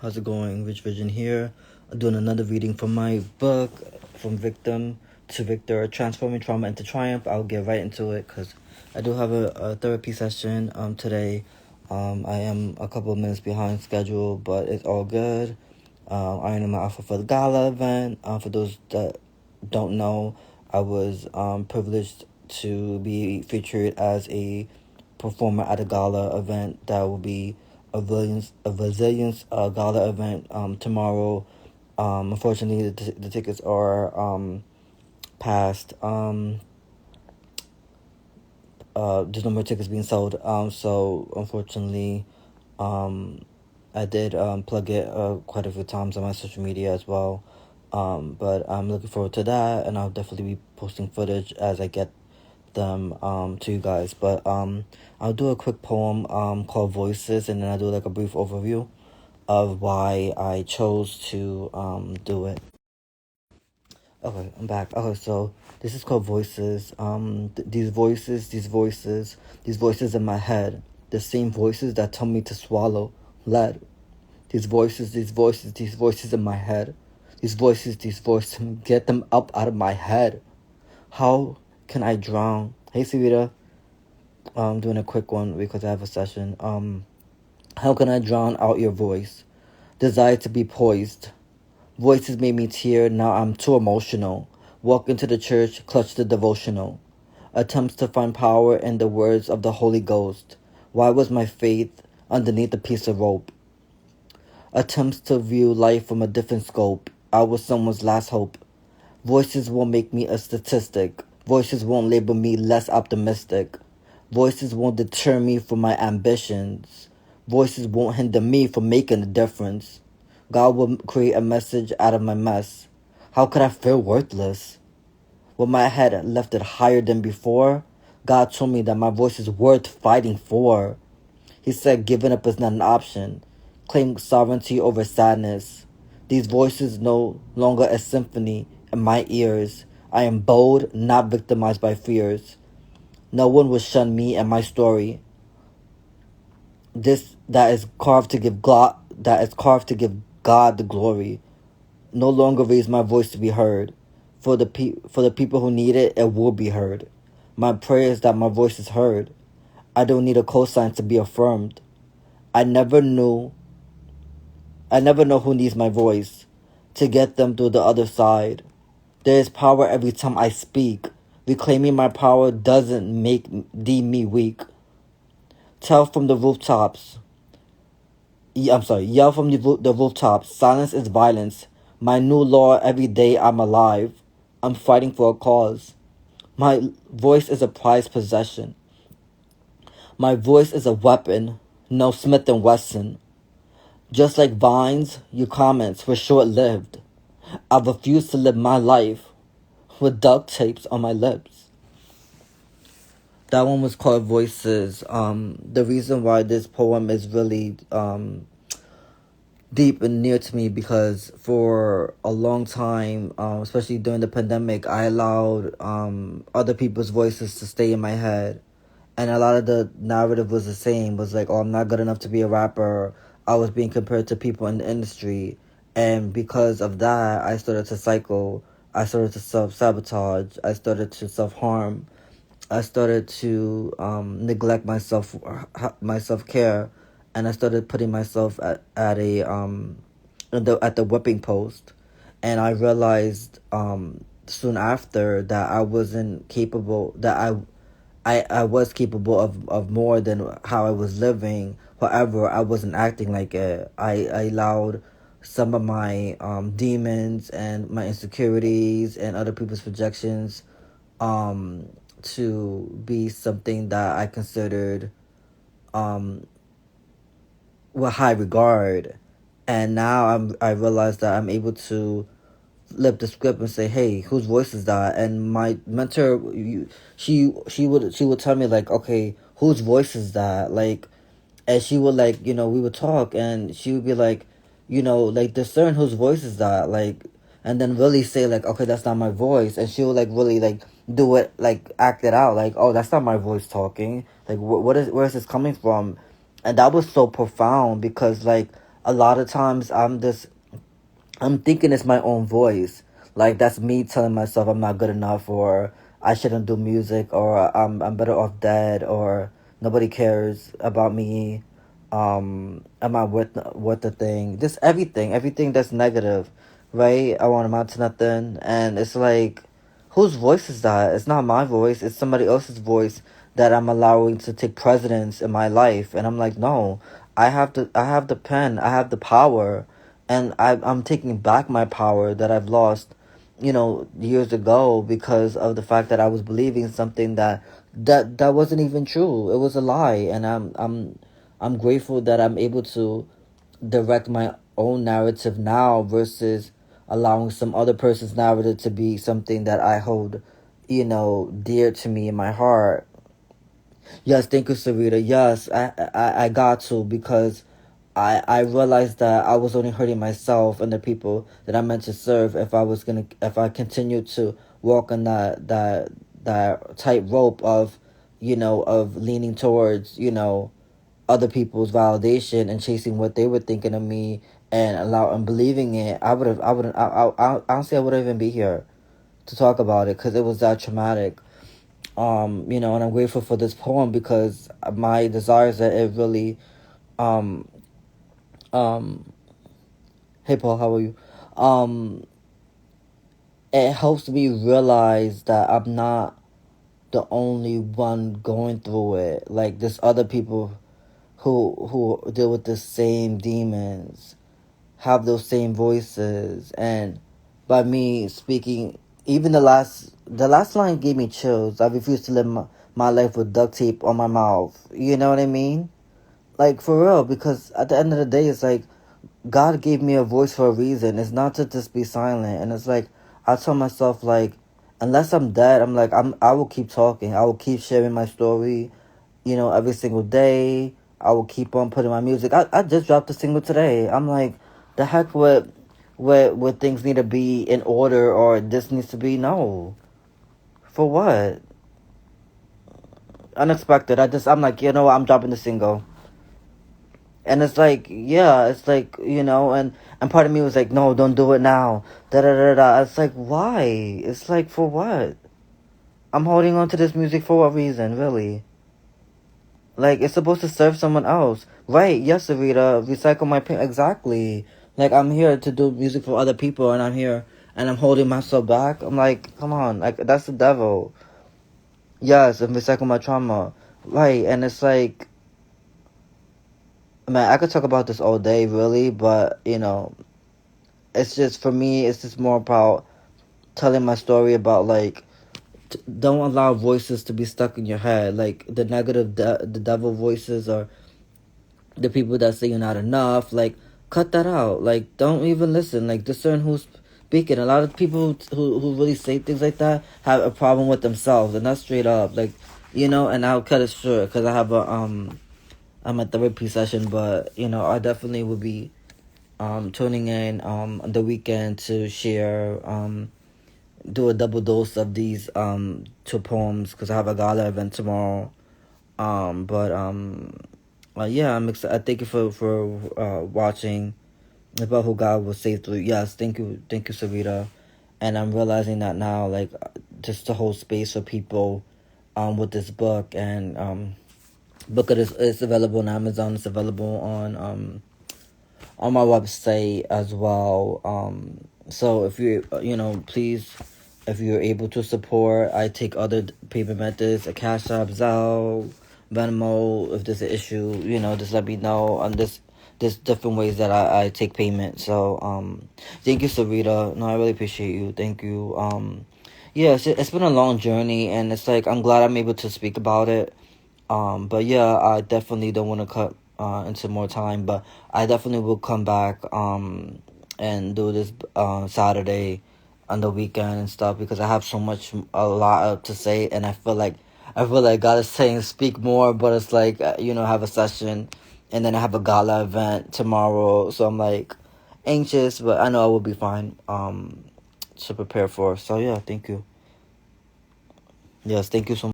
How's it going? Rich Vision here. I'm doing another reading from my book, From Victim to Victor, Transforming Trauma into Triumph. I'll get right into it because I do have a therapy session today. I am a couple of minutes behind schedule, but it's all good. I am my outfit for the gala event. For those that don't know, I was privileged to be featured as a performer at a gala event that will be a resilience gala event tomorrow. Unfortunately, the tickets are past. There's no more tickets being sold. So unfortunately, I did plug it quite a few times on my social media as well. But I'm looking forward to that, and I'll definitely be posting footage as I get them to you guys. But I'll do a quick poem called Voices, and then I'll do like a brief overview of why I chose to do it. Okay, I'm back. Okay, so this is called Voices. These voices in my head, the same voices that tell me to swallow lead. These voices in my head. These voices, get them up out of my head. How can I drown? Hey, Sivita. I'm doing a quick one because I have a session. How can I drown out your voice? Desire to be poised. Voices made me tear, now I'm too emotional. Walk into the church, clutch the devotional. Attempts to find power in the words of the Holy Ghost. Why was my faith underneath a piece of rope? Attempts to view life from a different scope. I was someone's last hope. Voices won't make me a statistic. Voices won't label me less optimistic. Voices won't deter me from my ambitions. Voices won't hinder me from making a difference. God will create a message out of my mess. How could I feel worthless? When my head lifted higher than before, God told me that my voice is worth fighting for. He said giving up is not an option. Claim sovereignty over sadness. These voices no longer a symphony in my ears. I am bold, not victimized by fears. No one will shun me and my story. That is carved to give God the glory. No longer raise my voice to be heard. For the people who need it, it will be heard. My prayer is that my voice is heard. I don't need a cosign to be affirmed. I never know who needs my voice to get them through the other side. There is power every time I speak. Reclaiming my power doesn't deem me weak. Yell from the rooftops. Silence is violence. My new law, every day I'm alive. I'm fighting for a cause. My voice is a prized possession. My voice is a weapon, no Smith & Wesson. Just like vines, your comments were short-lived. I refuse to live my life with duct tapes on my lips. That one was called Voices. The reason why this poem is really deep and near to me because for a long time, especially during the pandemic, I allowed other people's voices to stay in my head. And a lot of the narrative was the same. Was like, oh, I'm not good enough to be a rapper. I was being compared to people in the industry. And because of that, I started to cycle. I started to self-sabotage. I started to self-harm. I started to neglect my self-care, and I started putting myself at the whipping post, and I realized soon after that I wasn't capable, that I was capable of more than how I was living. However, I wasn't acting like it. I allowed some of my demons and my insecurities and other people's projections to be something that I considered with high regard. And now I realize that I'm able to flip the script and say, hey, whose voice is that? And my mentor, she would tell me like, okay, whose voice is that? Like, and she would like, we would talk, and she would be like, like discern whose voice is that, like, and then really say like, okay, that's not my voice, and she would like really like do it, like act it out, like, oh, that's not my voice talking, like where is this coming from? And that was so profound because like a lot of times I'm thinking it's my own voice. Like that's me telling myself I'm not good enough, or I shouldn't do music, or I'm better off dead, or nobody cares about me. Am I worth the thing? Just everything that's negative, right? I want to amount to nothing, and it's like, whose voice is that? It's not my voice. It's somebody else's voice that I'm allowing to take precedence in my life, and I'm like, no, I have the pen, I have the power, and I'm taking back my power that I've lost, years ago, because of the fact that I was believing something that wasn't even true. It was a lie, and I'm grateful that I'm able to direct my own narrative now versus allowing some other person's narrative to be something that I hold, dear to me in my heart. Yes, thank you, Sarita. Yes, I got to, because I realized that I was only hurting myself and the people that I meant to serve if I continued to walk on that tightrope of, of leaning towards, other people's validation and chasing what they were thinking of me, and believing it. I wouldn't honestly, I wouldn't even be here to talk about it, because it was that traumatic. And I'm grateful for this poem, because my desire is that it really, um um hey Paul, how are you? um it helps me realize that I'm not the only one going through it. Like, there's other people who deal with the same demons, have those same voices, and by me speaking, even the last line gave me chills. I refuse to live my life with duct tape on my mouth. You know what I mean? Like, for real, because at the end of the day, it's like, God gave me a voice for a reason. It's not to just be silent. And it's like, I tell myself, like, unless I'm dead, I'm like, I will keep talking. I will keep sharing my story, every single day. I will keep on putting my music. I just dropped a single today. I'm like, the heck with things need to be in order, or this needs to be, no. For what? Unexpected. I'm like, I'm dropping the single. And it's like, yeah, it's like, and part of me was like, no, don't do it now. Da da da da. It's like, why? It's like, for what? I'm holding on to this music for what reason, really? Like, it's supposed to serve someone else. Right, yes, Sarita, recycle my pain. Exactly. Like, I'm here to do music for other people, and I'm here, and I'm holding myself back. I'm like, come on, like, that's the devil. Yes, and recycle my trauma. Right, and it's like, man, I could talk about this all day, really, but, it's just, for me, it's just more about telling my story about, like, don't allow voices to be stuck in your head. Like, the negative, the devil voices, or the people that say you're not enough, like, cut that out. Like, don't even listen. Like, discern who's speaking. A lot of people who really say things like that have a problem with themselves, and that's straight up. Like, and I'll cut it short, because I have I'm a therapy session, but, I definitely will be tuning in on the weekend to share, do a double dose of these two poems, because I have a gala event tomorrow. But yeah, I'm excited. Thank you for watching about who God will save through. Yes, thank you, Sarita. And I'm realizing that now, like, just to hold space for people, with this book, and book it is available on Amazon. It's available on my website as well. So if you please, if you're able to support, I take other payment methods, a Cash App, Zelle, Venmo. If there's an issue, just let me know. On there's different ways that I take payment. So thank you, Sarita. No, I really appreciate you. Thank you. Yeah, it's been a long journey, and it's like, I'm glad I'm able to speak about it. But yeah, I definitely don't want to cut into more time, but I definitely will come back and do this Saturday on the weekend and stuff, because I have a lot to say, and I feel like God is saying speak more, but it's like, have a session, and then I have a gala event tomorrow, so I'm like anxious, but I know I will be fine to prepare for. So yeah, thank you. Yes, thank you so much.